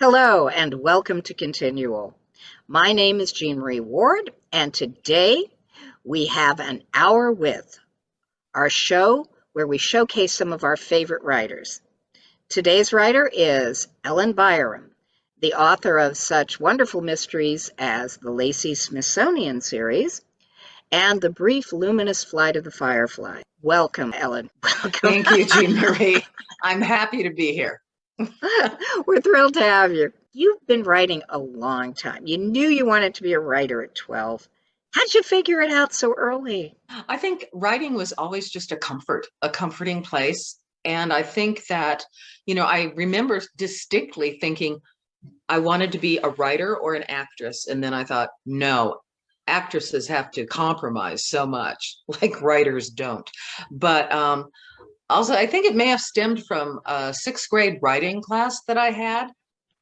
Hello and welcome to ConTinual. My name is Jean Marie Ward, and today we have an hour with our show where we showcase some of our favorite writers. Today's writer is Ellen Byerrum, the author of such wonderful mysteries as the Lacey Smithsonian series and the brief Luminous Flight of the Firefly. Welcome, Ellen. Welcome. Thank you, Jean Marie. I'm happy to be here. We're thrilled to have you. You've been writing a long time. You knew you wanted to be a writer at 12. How'd you figure it out so early? I think writing was always just a comforting place. And I think that, I remember distinctly thinking I wanted to be a writer or an actress. And then I thought, no, actresses have to compromise so much, like writers don't. But also, I think it may have stemmed from a sixth grade writing class that I had,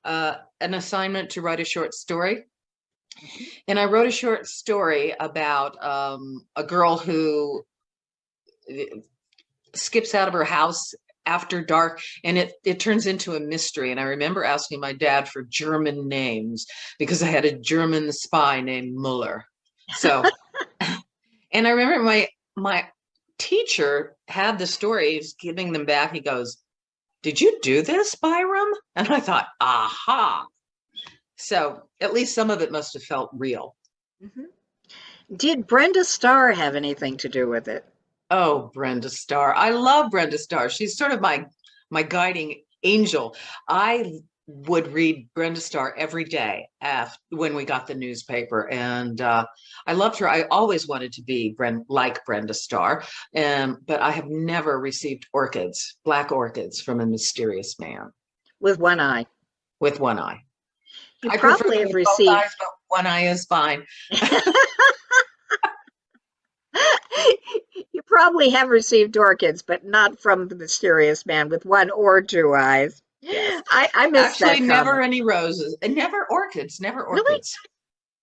an assignment to write a short story. And I wrote a short story about a girl who skips out of her house after dark, and it turns into a mystery. And I remember asking my dad for German names because I had a German spy named Muller. So, and I remember my teacher had the stories, giving them back. He goes, "Did you do this, Byerrum?" And I thought, aha. So at least some of it must have felt real. Mm-hmm. Did Brenda Starr have anything to do with it? Oh, Brenda Starr. I love Brenda Starr. She's sort of my guiding angel. I would read Brenda Starr every day when we got the newspaper, and I loved her. I always wanted to be like Brenda Starr, but I have never received black orchids from a mysterious man. With one eye. With one eye. You probably have received both eyes, but one eye is fine. You probably have received orchids, but not from the mysterious man with one or two eyes. Yes. I missed that Actually, never comment. any roses, and never orchids. Really?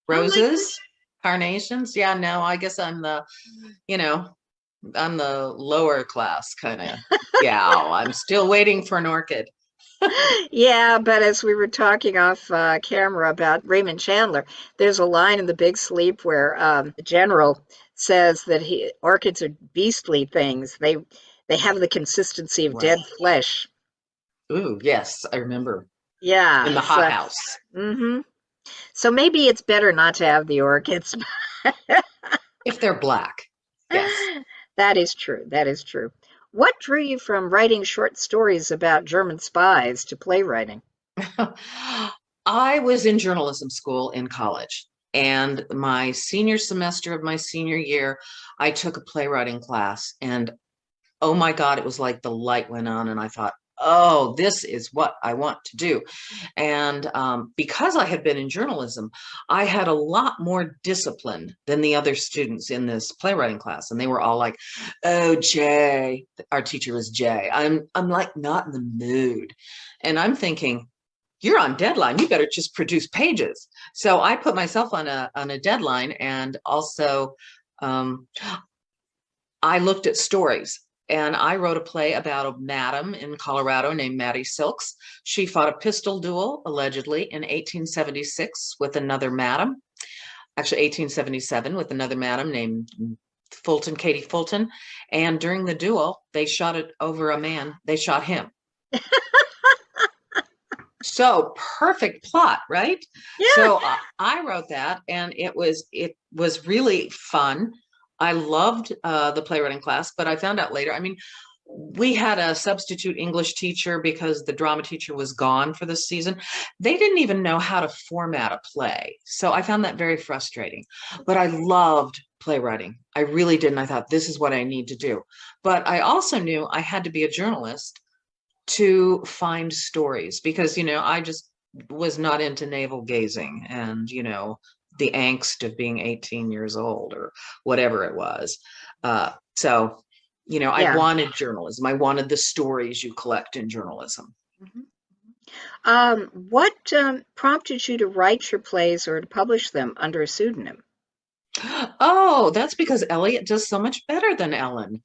Roses, carnations. Yeah, no, I guess I'm the lower class kind of gal. I'm still waiting for an orchid. Yeah, but as we were talking off camera about Raymond Chandler, there's a line in The Big Sleep where the general says that orchids are beastly things. They have the consistency of dead flesh. Ooh, yes, I remember. Yeah. In the hothouse. Mm-hmm. So maybe it's better not to have the orchids. If they're black. Yes. That is true. That is true. What drew you from writing short stories about German spies to playwriting? I was in journalism school in college, and my senior semester of my senior year, I took a playwriting class, and oh my God, it was like the light went on, and I thought, oh, this is what I want to do. And because I had been in journalism, I had a lot more discipline than the other students in this playwriting class. And they were all like, "Oh, Jay," our teacher was Jay. I'm like not in the mood. And I'm thinking, you're on deadline. You better just produce pages. So I put myself on a deadline, and also I looked at stories. And I wrote a play about a madam in Colorado named Mattie Silks. She fought a pistol duel, allegedly, in 1876 with another madam. Actually, 1877 with another madam named Katie Fulton. And during the duel, they shot it over a man. They shot him. So perfect plot, right? Yeah. So I wrote that, and it was really fun. I loved the playwriting class, but I found out later, we had a substitute English teacher because the drama teacher was gone for the season. They didn't even know how to format a play. So I found that very frustrating, but I loved playwriting. I really did. And I thought, this is what I need to do. But I also knew I had to be a journalist to find stories because, I just was not into navel gazing and, the angst of being 18 years old or whatever it was. I wanted journalism. I wanted the stories you collect in journalism. What prompted you to write your plays or to publish them under a pseudonym? Oh, that's because Elliot does so much better than Ellen.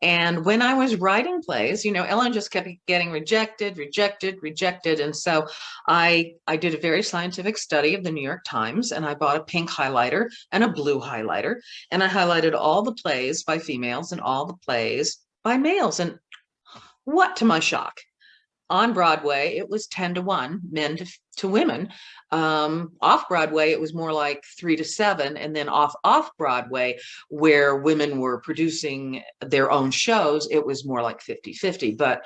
And when I was writing plays, Ellen just kept getting rejected, rejected, rejected. And so I did a very scientific study of the New York Times, and I bought a pink highlighter and a blue highlighter, and I highlighted all the plays by females and all the plays by males. And what, to my shock, on Broadway, it was 10-1, men to women. Off Broadway, it was more like 3-7. And then off Broadway, where women were producing their own shows, it was more like 50-50. But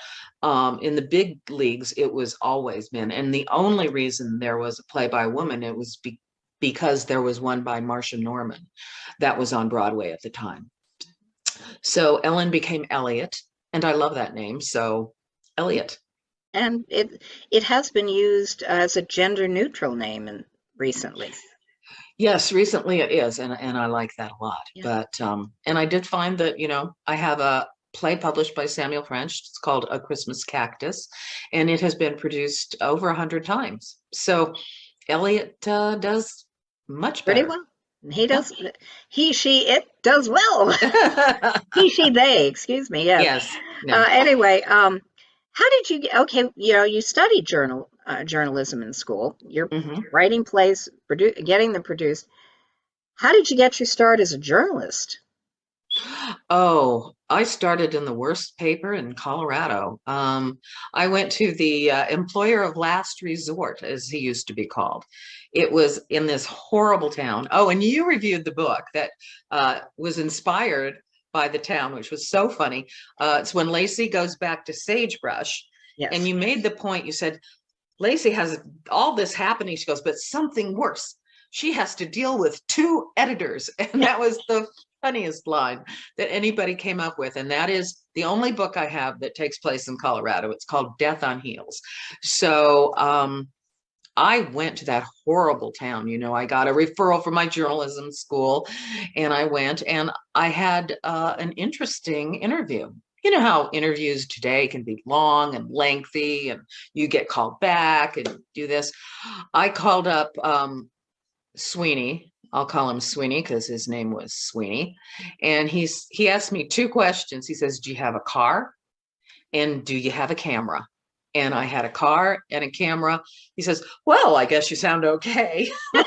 in the big leagues, it was always men. And the only reason there was a play by a woman, it was because there was one by Marcia Norman that was on Broadway at the time. So Ellen became Elliot, and I love that name. So Elliot. And it has been used as a gender neutral name recently. Yes, recently it is, and I like that a lot. Yeah. But and I did find that, I have a play published by Samuel French. It's called A Christmas Cactus, and it has been produced over 100 times. So Elliot does much better. Pretty well. He does. He, she, it does well. He, she, they. Excuse me. Yes. Yes. No. Anyway, how did you get? Okay, you studied journalism in school. You're writing plays, getting them produced. How did you get your start as a journalist? Oh, I started in the worst paper in Colorado. I went to the Employer of Last Resort, as he used to be called. It was in this horrible town. Oh, and you reviewed the book that was inspired by the town, which was so funny. It's when Lacey goes back to Sagebrush. Yes. And you made the point, you said, Lacey has all this happening. She goes, but something worse. She has to deal with 2 editors. And that was the funniest line that anybody came up with. And that is the only book I have that takes place in Colorado. It's called Death on Heels. So I went to that horrible town. I got a referral from my journalism school, and I went, and I had an interesting interview. You know how interviews today can be long and lengthy, and you get called back and do this. I called up Sweeney. I'll call him Sweeney because his name was Sweeney. And he asked me 2 questions. He says, do you have a car? And do you have a camera? And I had a car and a camera. He says, well, I guess you sound okay. And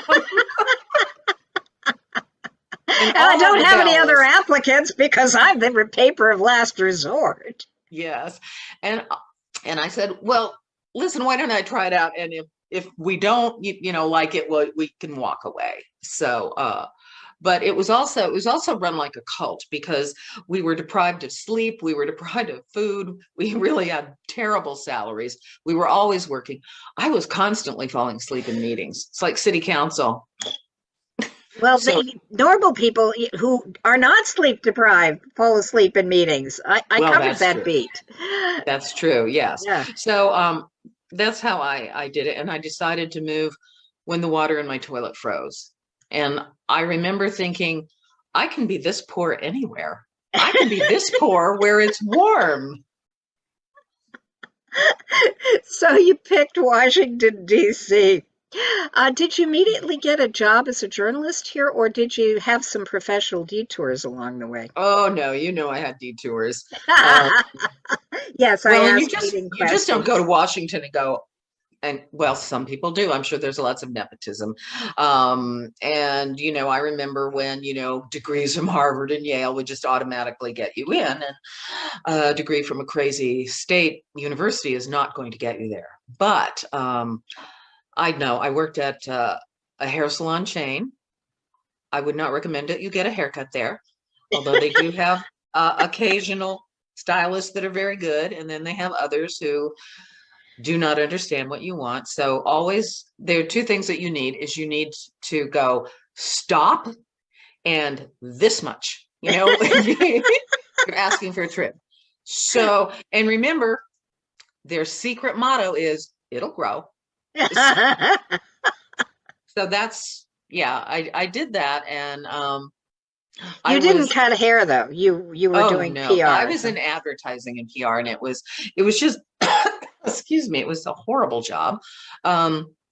I don't have any other applicants because I'm the paper of last resort. Yes. And I said, well, listen, why don't I try it out? And if we don't, like it, well, we can walk away. So, but it was also run like a cult because we were deprived of sleep. We were deprived of food. We really had terrible salaries. We were always working. I was constantly falling asleep in meetings. It's like city council. Well, normal people who are not sleep deprived fall asleep in meetings. I covered that true. Beat. That's true. Yes. Yeah. So that's how I did it. And I decided to move when the water in my toilet froze. And I remember thinking, I can be this poor anywhere. I can be this poor where it's warm. So you picked Washington, D.C. Did you immediately get a job as a journalist here, or did you have some professional detours along the way? Oh, no, I had detours. Yes, well, you just don't go to Washington and go, and well, some people do. I'm sure there's lots of nepotism. And, I remember when, degrees from Harvard and Yale would just automatically get you in, and a degree from a crazy state university is not going to get you there. But I know I worked at a hair salon chain. I would not recommend it. You get a haircut there, although they do have occasional stylists that are very good. And then they have others who do not understand what you want. So always, there are 2 things that you need is you need to go stop and this much, you're asking for a trim. So, and remember, their secret motto is it'll grow. So that's, I did that. And you didn't cut hair though. You were doing PR. I was in advertising and PR, and it was just excuse me, it was a horrible job.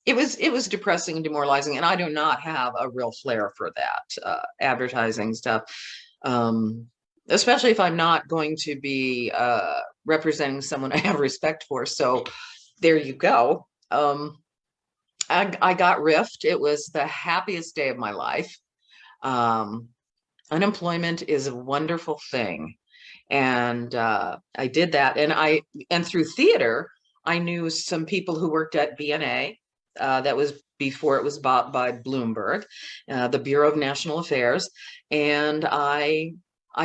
it was depressing and demoralizing, and I do not have a real flair for that advertising stuff, especially if I'm not going to be representing someone I have respect for. So there you go. I got riffed. It was the happiest day of my life. Unemployment is a wonderful thing, and I did that, and through theater I knew some people who worked at BNA. That was before it was bought by Bloomberg, the Bureau of National Affairs, and I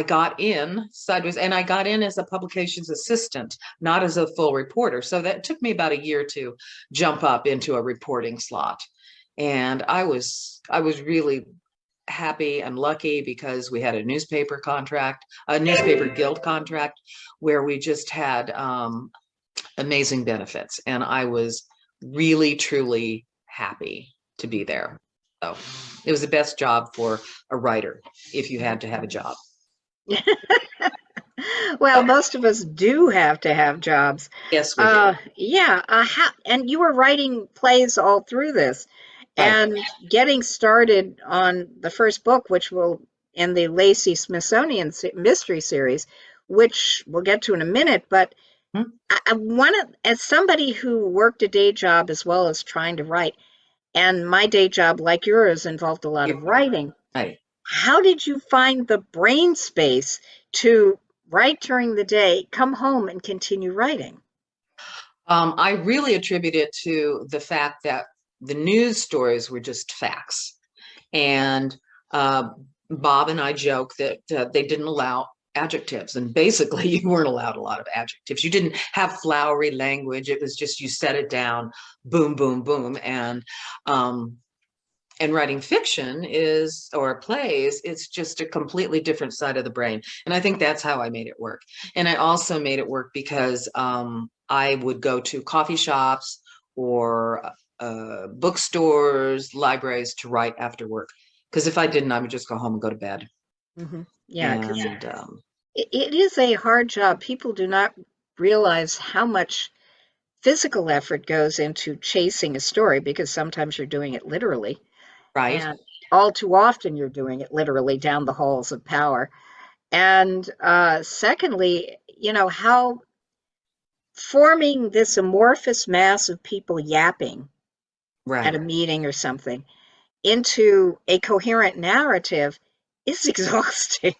got in sideways, and I got in as a publications assistant, not as a full reporter. So that took me about a year to jump up into a reporting slot, and I was really happy and lucky because we had a newspaper guild contract, where we just had amazing benefits, and I was really truly happy to be there. So it was the best job for a writer if you had to have a job. Well, most of us do have to have jobs. Yes, we do. Yeah, and you were writing plays all through this, Right. and getting started on the first book, which will in the Lacey Smithsonian mystery series, which we'll get to in a minute. But Hmm? I want to, as somebody who worked a day job as well as trying to write, and my day job, like yours, involved a lot Yeah. of writing. Right. How did you find the brain space to write during the day, come home, and continue writing? I really attribute it to the fact that the news stories were just facts. And uh, Bob and I joke that they didn't allow adjectives. And basically, you weren't allowed a lot of adjectives. You didn't have flowery language. It was just you set it down, boom, boom, boom. And writing fiction is, or plays, it's just a completely different side of the brain. And I think that's how I made it work. And I also made it work because I would go to coffee shops or bookstores, libraries to write after work. Because if I didn't, I would just go home and go to bed. Yeah, because And it is a hard job. People do not realize how much physical effort goes into chasing a story because sometimes you're doing it literally, right. and all too often you're doing it literally down the halls of power. And secondly, how forming this amorphous mass of people yapping at Right. a meeting or something into a coherent narrative is exhausting.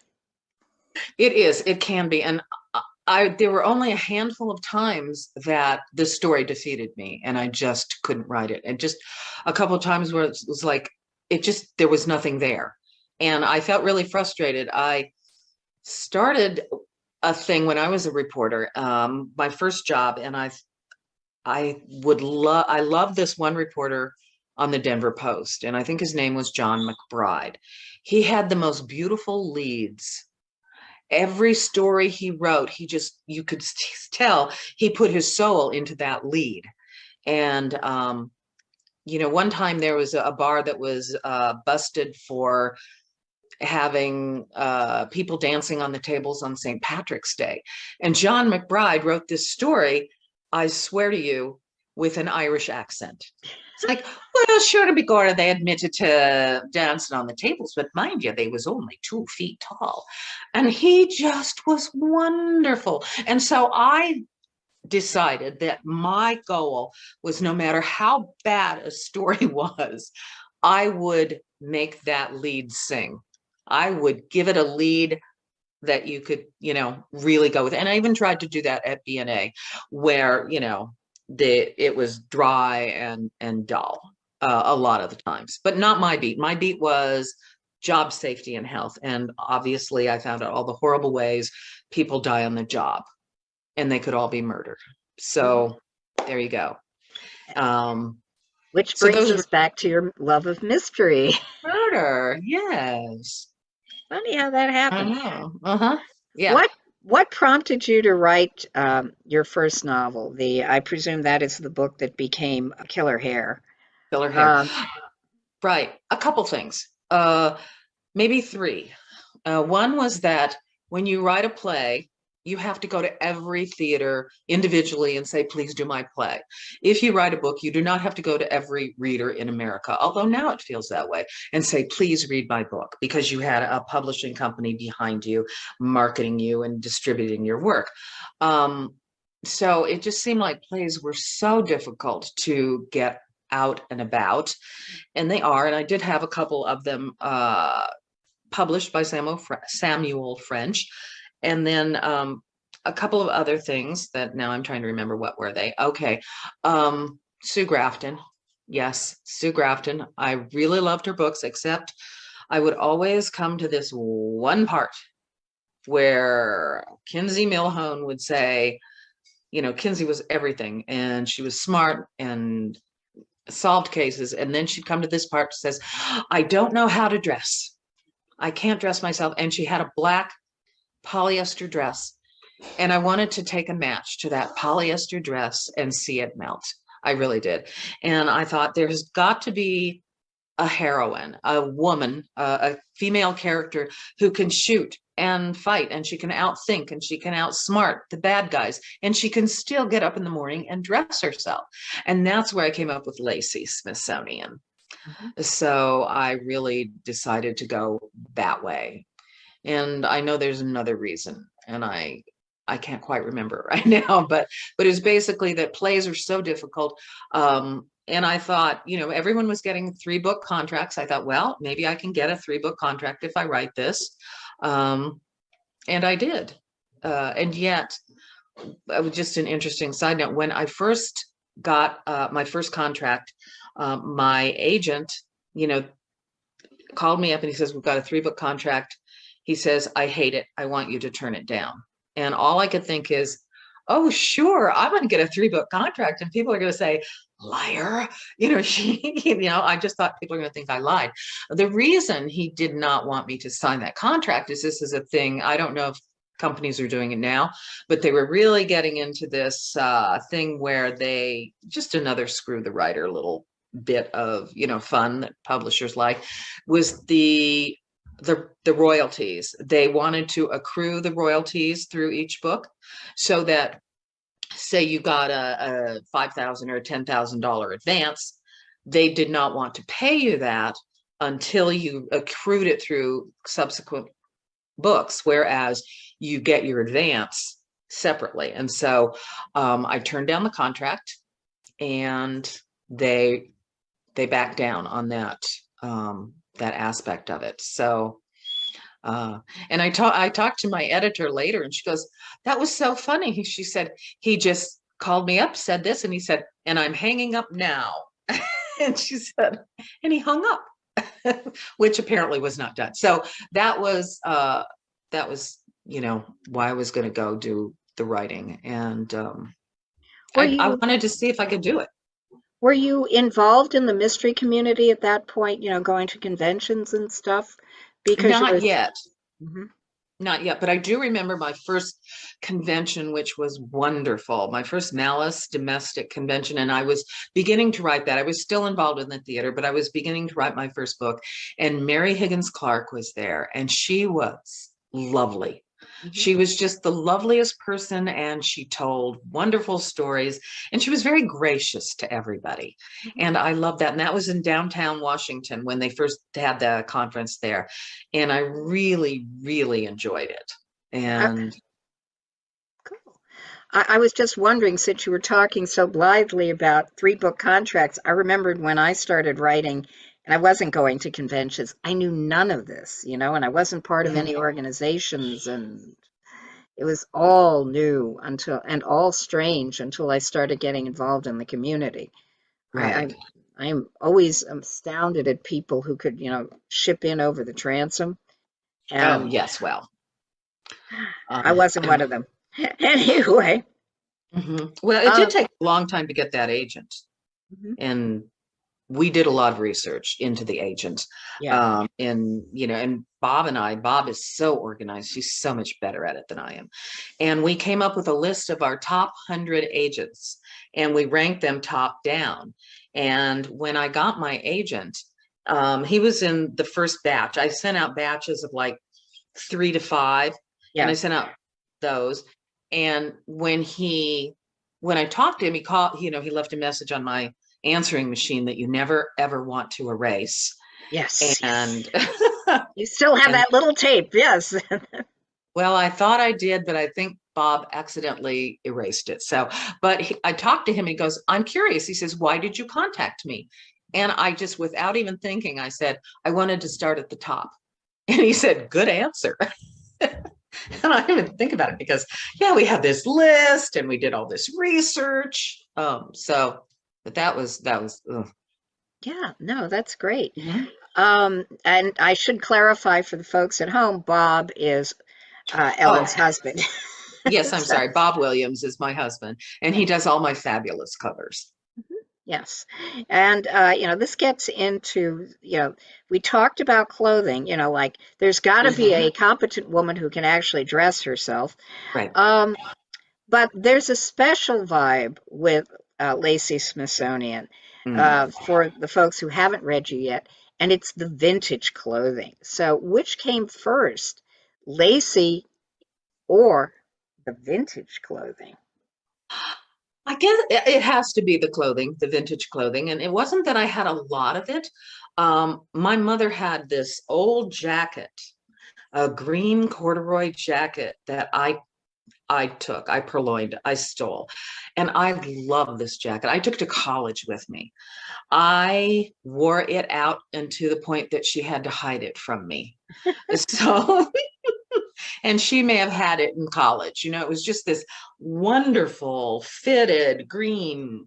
It is. It can be. And there were only a handful of times that this story defeated me and I just couldn't write it. And just a couple of times where it was like, there was nothing there. And I felt really frustrated. I started a thing when I was a reporter, my first job, and I love this one reporter on the Denver Post, and I think his name was John McBride. He had the most beautiful leads. Every story he wrote, you could tell he put his soul into that lead. And one time there was a bar that was busted for having people dancing on the tables on St. Patrick's Day. And John McBride wrote this story, I swear to you, with an Irish accent. It's like, well, sure to be gore, they admitted to dancing on the tables, but mind you, they was only 2 feet tall. And he just was wonderful. And so I decided that my goal was, no matter how bad a story was, I would make that lead sing. I would give it a lead that you could, really go with. And I even tried to do that at BNA, where, it was dry and dull a lot of the times, but not my beat. My beat was job safety and health. And obviously I found out all the horrible ways people die on the job, and they could all be murdered. So there you go. Which So brings those us back to your love of mystery. murder, yes. Funny how that I happened. know. Uh-huh. Yeah. What prompted you to write your first novel? I presume that is the book that became Killer Hair. Filler hair. Um, Right. A couple things. Maybe three. One was that when you write a play, you have to go to every theater individually and say, please do my play. If you write a book, you do not have to go to every reader in America, although now it feels that way, and say, please read my book, because you had a publishing company behind you, marketing you and distributing your work. So it just seemed like plays were so difficult to get out and about, and they are. And I did have a couple of them published by Samuel French. And then a couple of other things that now I'm trying to remember, what were they? Okay. Sue Grafton. Yes, Sue Grafton. I really loved her books, except I would always come to this one part where Kinsey Milhone would say, you know, Kinsey was everything, and she was smart and solved cases. And then she'd come to this part that says, I don't know how to dress. I can't dress myself. And she had a black polyester dress. And I wanted to take a match to that polyester dress and see it melt. I really did. And I thought, there's got to be a heroine, a woman, a female character who can shoot and fight, and she can outthink, and she can outsmart the bad guys, and she can still get up in the morning and dress herself. And that's where I came up with Lacey Smithsonian. So I really decided to go that way. And I know there's another reason, and I can't quite remember right now, but it's basically that plays are so difficult. And I thought, you know, everyone was getting 3-book contracts. I thought, well, maybe I can get a 3-book contract if I write this. And I did. And yet, it was just an interesting side note. When I first got my first contract, my agent, you know, called me up and he says, we've got a 3-book contract. He says, I hate it. I want you to turn it down. And all I could think is, oh, sure, I'm going to get a 3-book contract. And people are going to say, liar. You know, I just thought people are going to think I lied. The reason he did not want me to sign that contract is this is a thing. I don't know if companies are doing it now, but they were really getting into this thing where they just another screw the writer little bit of, you know, fun that publishers like, was the royalties. They wanted to accrue the royalties through each book, so that, say you got a $5,000 or a $10,000 advance, they did not want to pay you that until you accrued it through subsequent books, whereas you get your advance separately. And so I turned down the contract, and they backed down on that that aspect of it. So and I talked to my editor later, and she goes, that was so funny. She said, he just called me up, said this, and he said, and I'm hanging up now. And she said, and he hung up, which apparently was not done. So that was, you know, why I was going to go do the writing. And I wanted to see if I could do it. Were you involved in the mystery community at that point, you know, going to conventions and stuff? Because not yet. Mm-hmm. Not yet, but I do remember my first convention, which was wonderful. My first Malice domestic convention, and I was beginning to write that. I was still involved in the theater, but I was beginning to write my first book. And Mary Higgins Clark was there, and she was lovely. Mm-hmm. She was just the loveliest person, and she told wonderful stories, and she was very gracious to everybody. Mm-hmm. And I loved that. And that was in downtown Washington when they first had the conference there. And I really, really enjoyed it. And cool. I was just wondering, since you were talking so blithely about 3-book contracts, I remembered when I started writing, and I wasn't going to conventions, I knew none of this, you know, and I wasn't part of any organizations, and it was all new and all strange until I started getting involved in the community. Right. I'm always astounded at people who could, you know, ship in over the transom. And oh, yes, well. I wasn't one of them. Anyway. Mm-hmm. Well, it did take a long time to get that agent. Mm-hmm. And we did a lot of research into the agent. Yeah. And, you know, and Bob is so organized. She's so much better at it than I am. And we came up with a list of our top 100 agents, and we ranked them top down. And when I got my agent, he was in the first batch. I sent out batches of like 3 to 5. Yeah. And I sent out those. And when I talked to him, he called, he left a message on my answering machine that you never ever want to erase. Yes. And You still have and that little tape, yes. well, I thought I did, but I think Bob accidentally erased it. So, but I talked to him. He goes, "I'm curious." He says, "Why did you contact me?" And I just, without even thinking, I said, "I wanted to start at the top." And he said, "Good answer." And I didn't even think about it because, yeah, we have this list and we did all this research. But that was. Ugh. Yeah, no, that's great. Mhm. And I should clarify for the folks at home, Bob is Ellen's Oh, husband. yes, I'm So, sorry. Bob Williams is my husband, and he does all my fabulous covers. yes. And, this gets into, we talked about clothing, like there's got to be Mhm. a competent woman who can actually dress herself. Right. Um, but there's a special vibe with Lacey Smithsonian Mm. for the folks who haven't read you yet, and it's the vintage clothing. So, which came first, Lacey or the vintage clothing? I guess it has to be the clothing, the vintage clothing. And it wasn't that I had a lot of it. My mother had this old jacket, a green corduroy jacket that I purloined, I stole. And I love this jacket. I took it to college with me. I wore it out and to the point that she had to hide it from me. So and she may have had it in college. It was just this wonderful fitted green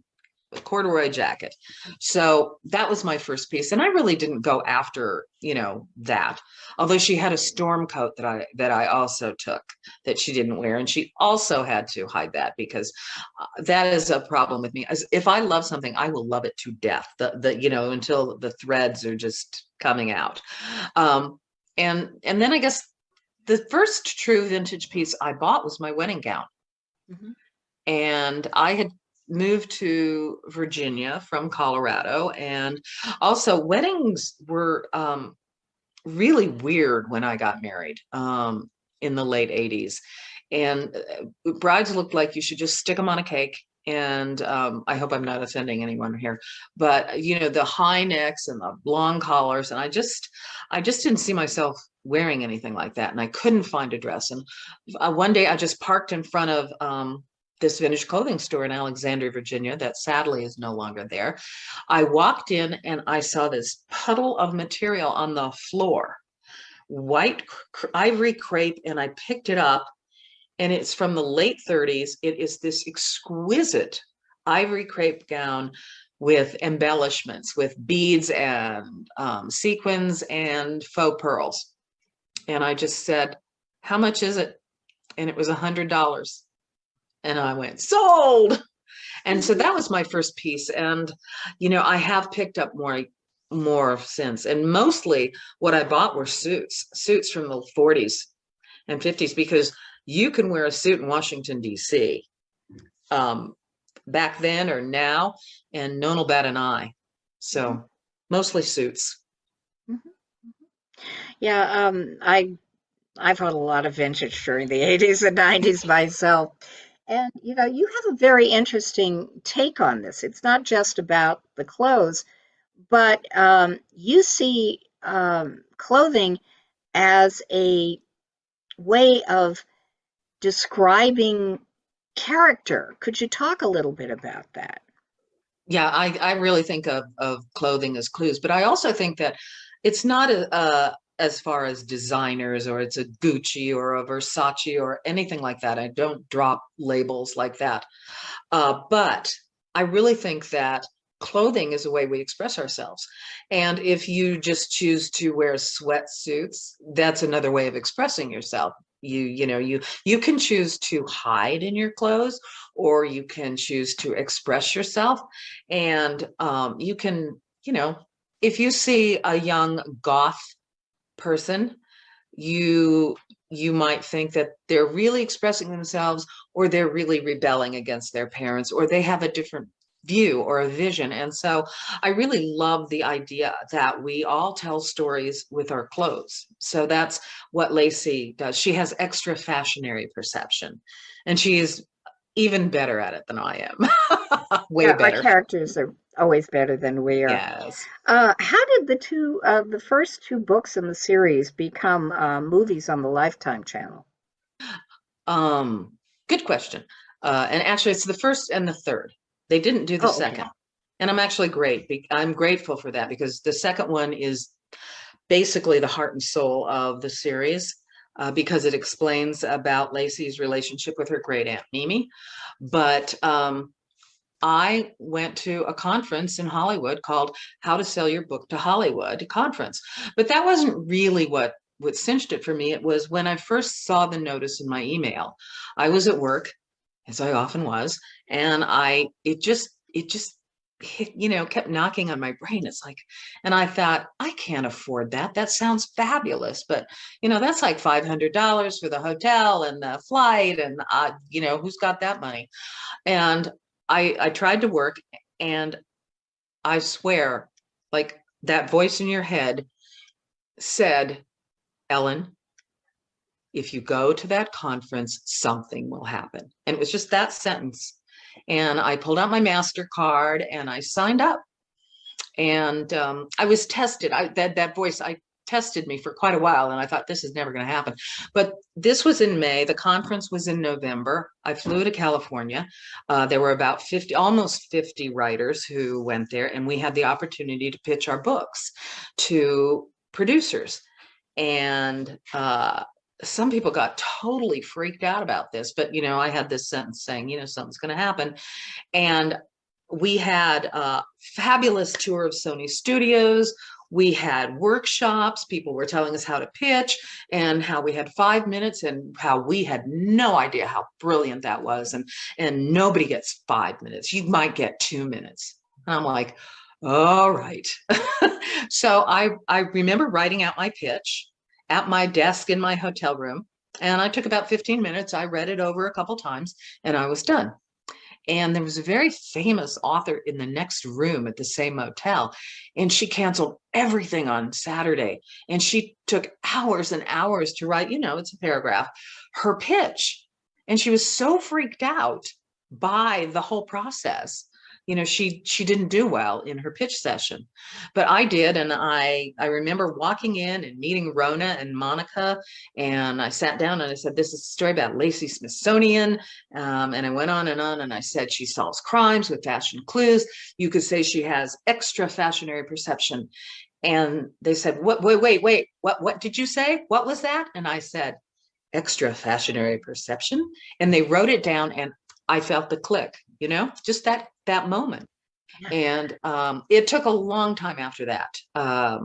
corduroy jacket. So that was my first piece. And I really didn't go after, that. Although she had a storm coat that I also took that she didn't wear. And she also had to hide that because that is a problem with me. As if I love something, I will love it to death. Until the threads are just coming out. And then I guess the first true vintage piece I bought was my wedding gown. Mhm. And I had moved to Virginia from Colorado. And also, weddings were really weird when I got married in the late 80s. And brides looked like you should just stick them on a cake. And I hope I'm not offending anyone here, but the high necks and the long collars, and I just didn't see myself wearing anything like that, and I couldn't find a dress. And one day I just parked in front of this vintage clothing store in Alexandria, Virginia, that sadly is no longer there. I walked in and I saw this puddle of material on the floor, white ivory crepe, and I picked it up, and it's from the late 30s. It is this exquisite ivory crepe gown with embellishments, with beads and sequins and faux pearls. And I just said, "How much is it?" And it was $100. And I went, "Sold." And so that was my first piece. And, I have picked up more since. And mostly what I bought were suits from the 40s and 50s, because you can wear a suit in Washington, D.C. Back then or now, and no one will bat an eye. So mostly suits. Mhm. Yeah, I've had a lot of vintage during the 80s and 90s myself. And you have a very interesting take on this. It's not just about the clothes, but you see clothing as a way of describing character. Could you talk a little bit about that? Yeah, I really think of clothing as clues, but I also think that it's not as far as designers, or it's a Gucci or a Versace or anything like that. I don't drop labels like that. But I really think that clothing is a way we express ourselves. And if you just choose to wear sweatsuits, that's another way of expressing yourself. You can choose to hide in your clothes, or you can choose to express yourself. And you can, if you see a young goth person, you you might think that they're really expressing themselves, or they're really rebelling against their parents, or they have a different view or a vision. And so I really love the idea that we all tell stories with our clothes. So that's what Lacey does. She has extra fashionary perception, and she is even better at it than I am. Way Yeah, our better. characters are always better than we are. Yes. How did the first two books in the series become movies on the Lifetime channel? Um, Good question. And actually, it's the first and the third. They didn't do the Oh, okay. second. And I'm actually I'm grateful for that, because the second one is basically the heart and soul of the series, because it explains about Lacey's relationship with her great aunt Mimi. But I went to a conference in Hollywood called How to Sell Your Book to Hollywood conference. But that wasn't really what cinched it for me. It was when I first saw the notice in my email. I was at work, as I often was, and it just hit, kept knocking on my brain. It's like, and I thought, I can't afford that. That sounds fabulous, but that's like $500 for the hotel and the flight, and who's got that money? And I tried to work, and I swear, like, that voice in your head said, Ellen, if you go to that conference, something will happen. And it was just that sentence. And I pulled out my MasterCard and I signed up. And I was tested. That voice, I tested me for quite a while, and I thought, this is never going to happen. But this was in May. The conference was in November. I flew to California. There were about 50, almost 50 writers who went there, and we had the opportunity to pitch our books to producers. And some people got totally freaked out about this, but I had this sentence saying, something's going to happen. And we had a fabulous tour of Sony Studios. We had workshops. People were telling us how to pitch, and how we had 5 minutes, and how we had no idea how brilliant that was. And nobody gets 5 minutes. You might get 2 minutes. And I'm like, all right. So I remember writing out my pitch at my desk in my hotel room, and I took about 15 minutes. I read it over a couple times, and I was done. And there was a very famous author in the next room at the same motel, and she canceled everything on Saturday. And she took hours and hours to write, it's a paragraph, her pitch. And she was so freaked out by the whole process. She didn't do well in her pitch session, but I did. And I remember walking in and meeting Rona and Monica, and I sat down and I said, this is a story about Lacey Smithsonian. And I went on, and I said, she solves crimes with fashion clues. You could say she has extra fashionary perception. And they said, wait, what did you say? What was that? And I said, extra fashionary perception. And they wrote it down, and I felt the click, just that moment. And it took a long time after that,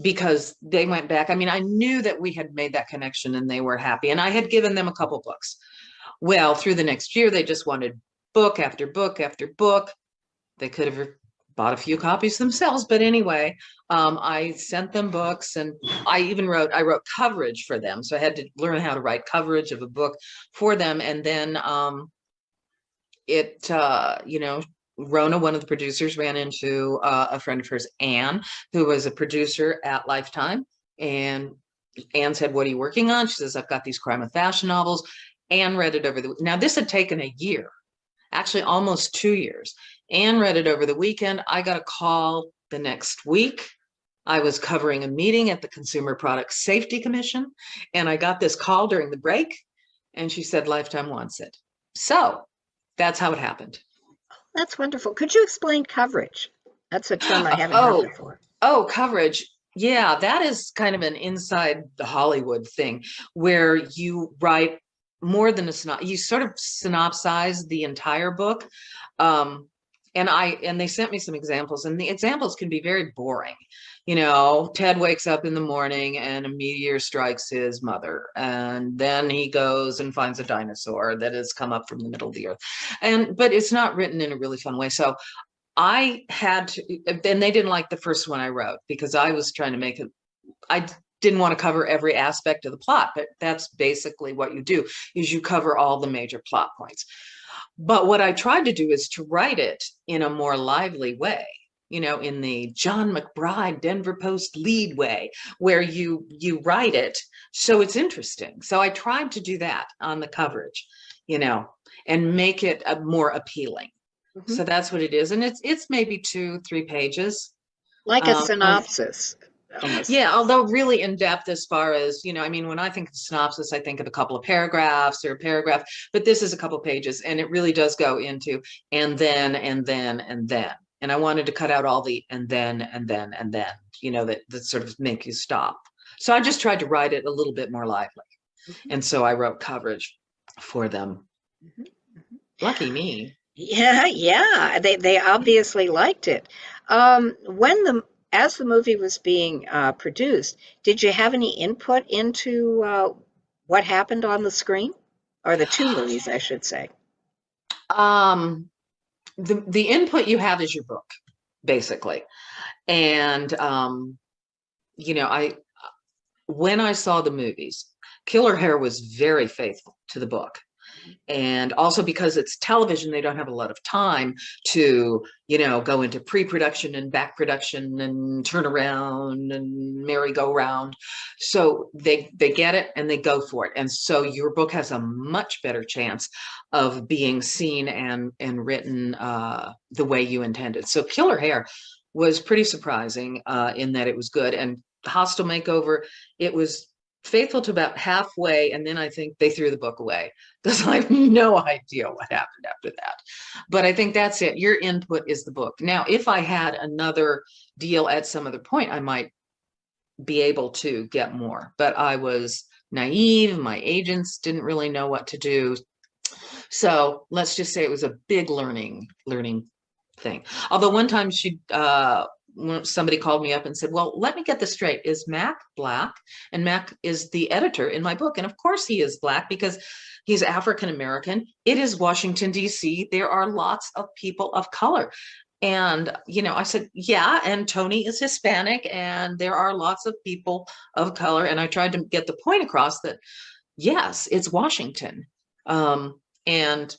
because they went back. I mean, I knew that we had made that connection, and they were happy. And I had given them a couple books. Well, through the next year, they just wanted book after book after book. They could have bought a few copies themselves, but anyway, I sent them books, and I wrote coverage for them. So I had to learn how to write coverage of a book for them. And then Rona, one of the producers, ran into a friend of hers, Anne, who was a producer at Lifetime. And Anne said, what are you working on? She says, I've got these crime and fashion novels. Anne read it over now this had taken a year, actually almost 2 years. Anne read it over the weekend. I got a call the next week. I was covering a meeting at the Consumer Product Safety Commission, and I got this call during the break, and she said, Lifetime wants it. So that's how it happened. That's wonderful. Could you explain coverage? That's a term I haven't heard before. Oh, coverage. Yeah, that is kind of an inside the Hollywood thing, where you write more than you sort of synopsize the entire book. And they sent me some examples, and the examples can be very boring. Ted wakes up in the morning and a meteor strikes his mother, and then he goes and finds a dinosaur that has come up from the middle of the earth. But it's not written in a really fun way. So I had to, and they didn't like the first one I wrote, because I was trying to make it, I didn't want to cover every aspect of the plot, but that's basically what you do, is you cover all the major plot points. But what I tried to do is to write it in a more lively way, you know, in the John McBride Denver Post lead way, where you write it so it's interesting. So I tried to do that on the coverage, you know, and make it more appealing. Mhm. So that's what it is, and it's maybe 2-3 pages. Like a And synopsis, almost. yeah, although really in depth as far as, you know, I mean, when I think of synopsis, I think of a couple of paragraphs or a paragraph, but this is a couple of pages, and it really does go into and then, and then, and then. And I wanted to cut out all the and then, and then, and then, you know, that sort of make you stop. So I just tried to write it a little bit more lively. Mhm. And so I wrote coverage for them. Mhm. Mhm. Lucky me. Yeah, yeah. They obviously liked it. When as the movie was being produced, did you have any input into what happened on the screen, or the two movies, I should say? Um, the input you have is your book, basically. And you know, when I saw the movies, Killer Hair was very faithful to the book. And also because it's television, they don't have a lot of time to, you know, go into pre-production and back production and turn around and merry-go-round. So they get it and they go for it. And so your book has a much better chance of being seen and written the way you intended. So Killer Hair was pretty surprising in that it was good. And Hostile Makeover, it was faithful to about halfway, and then I think they threw the book away because I have no idea what happened after that. But I think that's it. Your input is the book. Now, if I had another deal at some other point, I might be able to get more, but I was naive. My agents didn't really know what to do. So let's just say it was a big learning thing. Although one time somebody called me up and said, well, let me get this straight. Is Mac black? And Mac is the editor in my book. And of course he is black because he's African-American. It is Washington, D.C. There are lots of people of color. And, you know, I said, yeah, and Tony is Hispanic and there are lots of people of color. And I tried to get the point across that, yes, it's Washington. And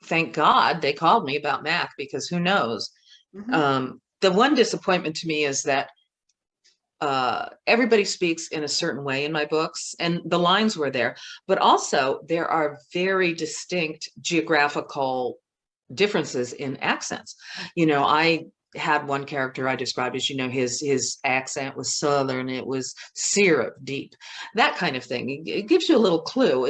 thank God they called me about Mac, because who knows? Mhm. The one disappointment to me is that everybody speaks in a certain way in my books, and the lines were there, but also there are very distinct geographical differences in accents. You know, I had one character I described as, you know, his accent was Southern, it was syrup deep, that kind of thing. It gives you a little clue.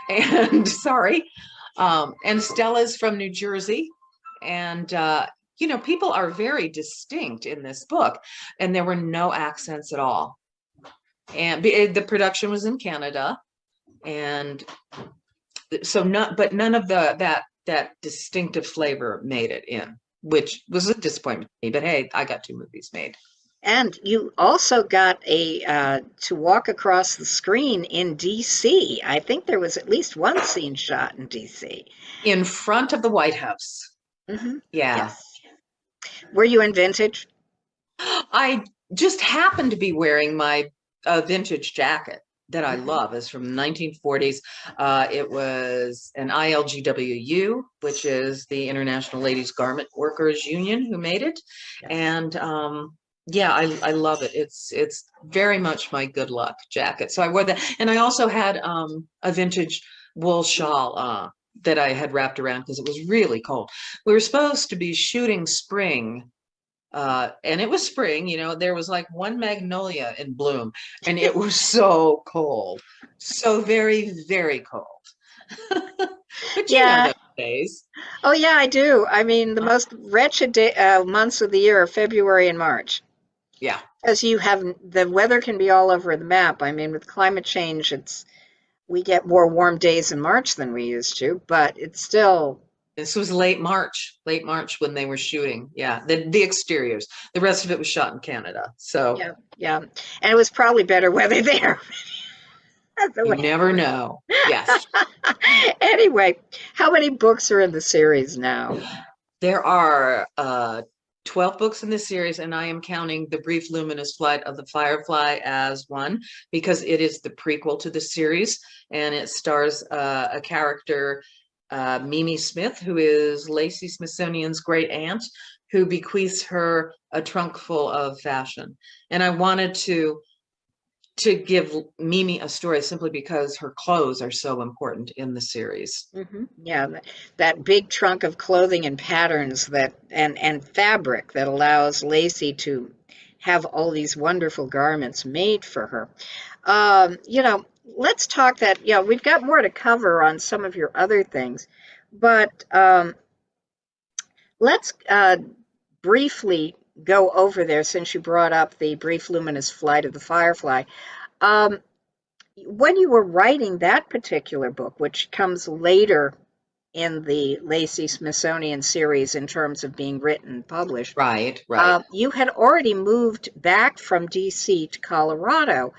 And sorry. And Stella's from New Jersey. And, you know, people are very distinct in this book, and there were no accents at all. And the production was in Canada. And so but none of that distinctive flavor made it in, which was a disappointment to me. But hey, I got 2 movies made. And you also got a to walk across the screen in D.C. I think there was at least one scene shot in D.C. In front of the White House. Mm-hmm. Yeah. Yes. Were you in vintage? I just happened to be wearing my vintage jacket that I Mhm. love. Is from the 1940s. It was an ILGWU, which is the International Ladies Garment Workers Union, who made it. Yes. And yeah, I love it. It's very much my good luck jacket. So I wore that. And I also had a vintage wool shawl that I had wrapped around because it was really cold. We were supposed to be shooting spring, and it was spring, you know, there was like one magnolia in bloom, and it was so cold, so very, very cold. But you know Yeah. those days. Oh, yeah, I do. I mean, the most wretched months of the year are February and March. Yeah. Because you have the weather can be all over the map. I mean, with climate change, we get more warm days in March than we used to, but it's still. This was late March when they were shooting. Yeah, the exteriors. The rest of it was shot in Canada. So Yeah, yeah. And it was probably better weather there. you never know. Yes. Anyway, how many books are in the series now? There are 12 books in this series, and I am counting The Brief Luminous Flight of the Firefly as one because it is the prequel to the series, and it stars a character Mimi Smith, who is Lacey Smithsonian's great aunt, who bequeaths her a trunk full of fashion. And I wanted to give Mimi a story simply because her clothes are so important in the series. Yeah, that big trunk of clothing and patterns that and fabric that allows Lacey to have all these wonderful garments made for her. Let's talk that, we've got more to cover on some of your other things, but let's briefly go over there since you brought up the brief luminous flight of the Firefly. Um, when you were writing that particular book, which comes later in the Lacey Smithsonian series in terms of being written and published, Right. you had already moved back from DC to Colorado.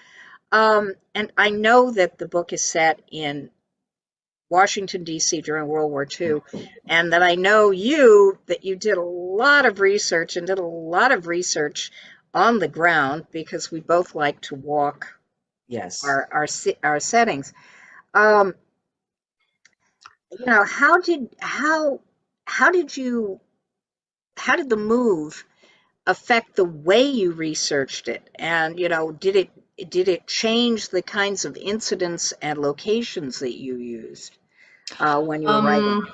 And I know that the book is set in Washington, D.C. during World War II, and that I know that you did a lot of research and did a lot of research on the ground because we both like to walk Yes. our settings. Um, how did the move affect the way you researched it? And, did it change the kinds of incidents and locations that you used when you were writing?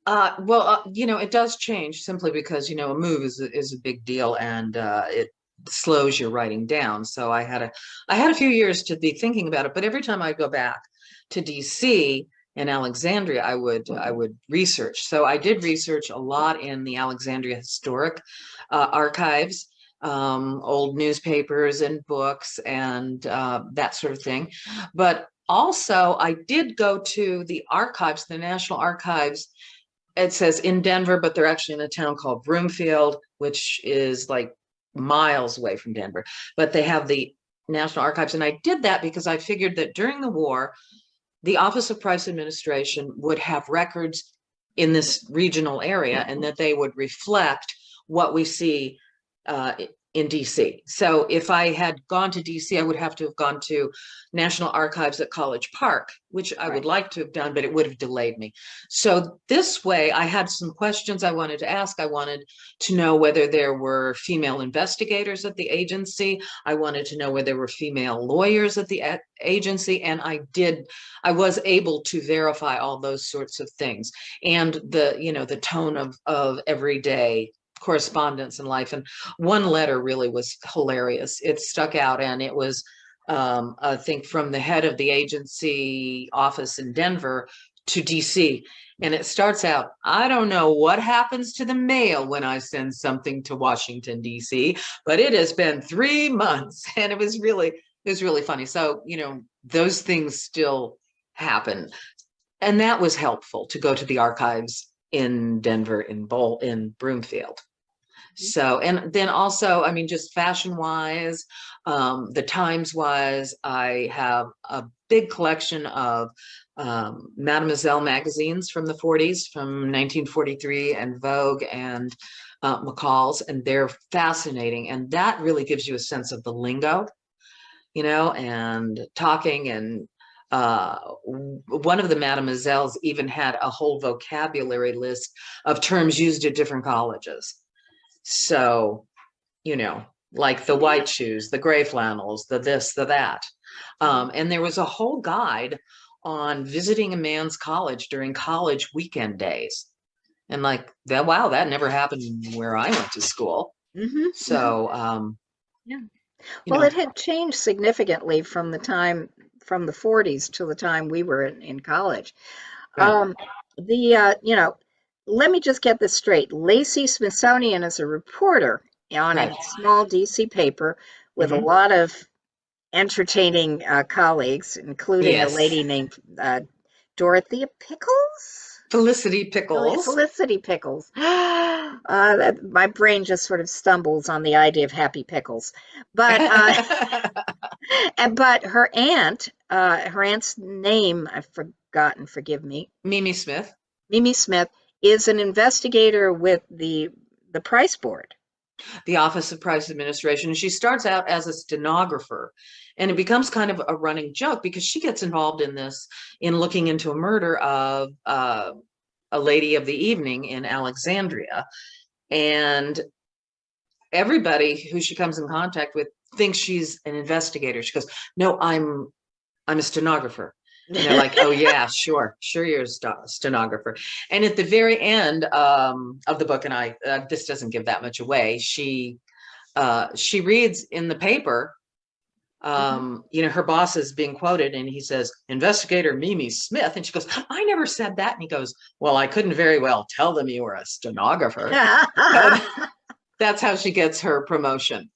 It does change simply because, a move is a big deal, and it slows your writing down. So I had a few years to be thinking about it, but every time I go back to DC and Alexandria, I would research. So I did research a lot in the Alexandria Historic archives, old newspapers and books and that sort of thing. But also I did go to the archives, the National Archives. It says in Denver, but they're actually in a town called Broomfield, which is like miles away from Denver. But they have the National Archives. And I did that because I figured that during the war, the Office of Price Administration would have records in this regional area and that they would reflect what we see in DC. So if I had gone to DC, I would have to have gone to National Archives at College Park, which I would like to have done, but it would have delayed me. So this way, I had some questions I wanted to ask. I wanted to know whether there were female investigators at the agency. I wanted to know whether there were female lawyers at the agency, and I was able to verify all those sorts of things. And the tone of everyday correspondence in life. And one letter really was hilarious. It stuck out, and it was I think from the head of the agency office in Denver to DC. And it starts out, I don't know what happens to the mail when I send something to Washington, DC, but it has been 3 months. And it was really funny. So, those things still happen. And that was helpful to go to the archives in Denver, in Broomfield. So, and then also, just fashion wise, the times wise, I have a big collection of Mademoiselle magazines from the 40s, from 1943, and Vogue and McCall's, and they're fascinating. And that really gives you a sense of the lingo, and talking. And one of the Mademoiselles even had a whole vocabulary list of terms used at different colleges. So, like the white shoes, the gray flannels, the this, the that. And there was a whole guide on visiting a man's college during college weekend days. And like that, wow, that never happened where I went to school. So, yeah. Well, it had changed significantly from the 40s to the time we were in college. Right. Let me just get this straight. Lacey Smithsonian is a reporter on a small DC paper with a lot of entertaining colleagues, including a lady named Dorothea Pickles? Felicity Pickles. Felicity Pickles. My brain just sort of stumbles on the idea of Happy Pickles. But but her aunt's name I've forgotten, forgive me. Mimi Smith. Mimi Smith is an investigator with the Price Board. the Office of Price Administration. And she starts out as a stenographer. And it becomes kind of a running joke because she gets involved in this, in looking into a murder of a lady of the evening in Alexandria. And everybody who she comes in contact with thinks she's an investigator. She goes, "No, I'm a stenographer." And they're like, "Oh yeah, sure, you're a stenographer." And at the very end of the book, and I this doesn't give that much away, she reads in the paper, you know, her boss is being quoted, and he says, "Investigator Mimi Smith," and she goes, "I never said that." And he goes, "Well, I couldn't very well tell them you were a stenographer." So that's how she gets her promotion,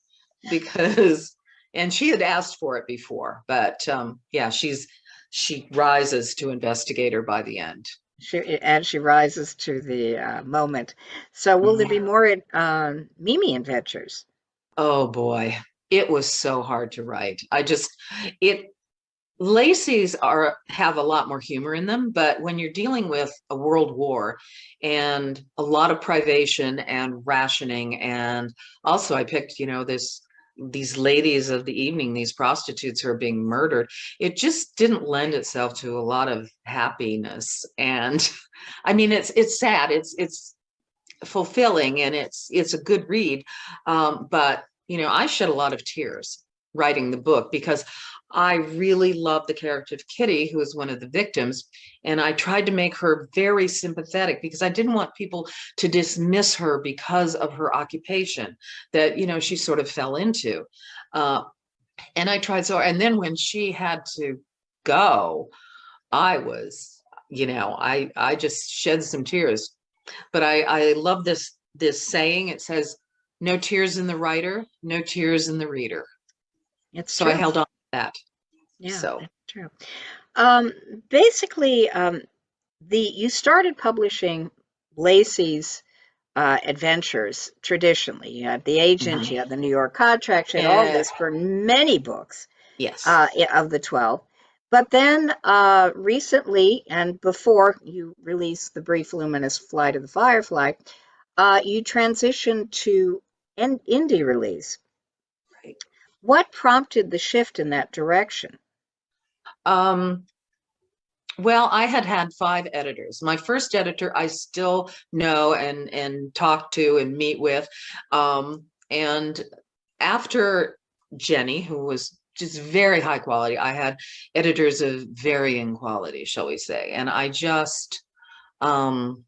because, and she had asked for it before, but yeah, she rises to investigator by the end. She rises to the moment. So will there be more Mimi adventures? Oh boy, it was so hard to write. It Lacey's have a lot more humor in them, but when you're dealing with a world war and a lot of privation and rationing, and also I picked, you know, these ladies of the evening, these prostitutes who are being murdered, it just didn't lend itself to a lot of happiness. And I mean, it's sad, it's fulfilling, and it's a good read, but you know, I shed a lot of tears writing the book because I really love the character of Kitty, who is one of the victims, and I tried to make her very sympathetic because I didn't want people to dismiss her because of her occupation that, you know, she sort of fell into. And I tried so, and then when she had to go, I was, you know, I just shed some tears. But I love this saying. It says, "No tears in the writer, no tears in the reader." It's So true. I held on to that. Yeah, So that's true. Basically, you started publishing Lacey's adventures traditionally. You had The Agent, you had The New York Contract, you had all this for many books yes. of the 12. But then recently, and before you released the brief Luminous Flight of the Firefly, you transitioned to indie release. Right. What prompted the shift in that direction? Well, I had 5 editors. My first editor I still know and talk to and meet with. And after Jenny, who was just very high quality, I had editors of varying quality, shall we say. And I just couldn't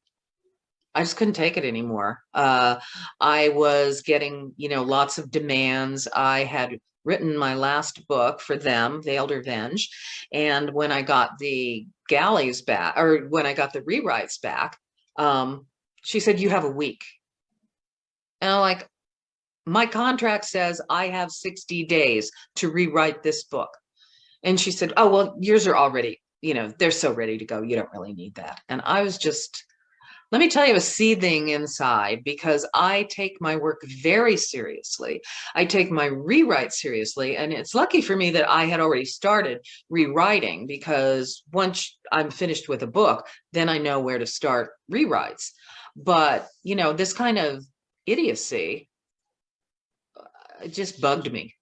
take it anymore. I was getting, you know, lots of demands. I had written my last book for them, Veiled Revenge. And when I got the galleys back, or when I got the rewrites back, she said, "You have a week." And I'm like, "My contract says I have 60 days to rewrite this book." And she said, "Oh, well, yours are already, you know, they're so ready to go. You don't really need that." And I was just, let me tell you, I was seething inside because I take my work very seriously. I take my rewrite seriously. And it's lucky for me that I had already started rewriting, because once I'm finished with a book, then I know where to start rewrites. But, you know, this kind of idiocy just bugged me.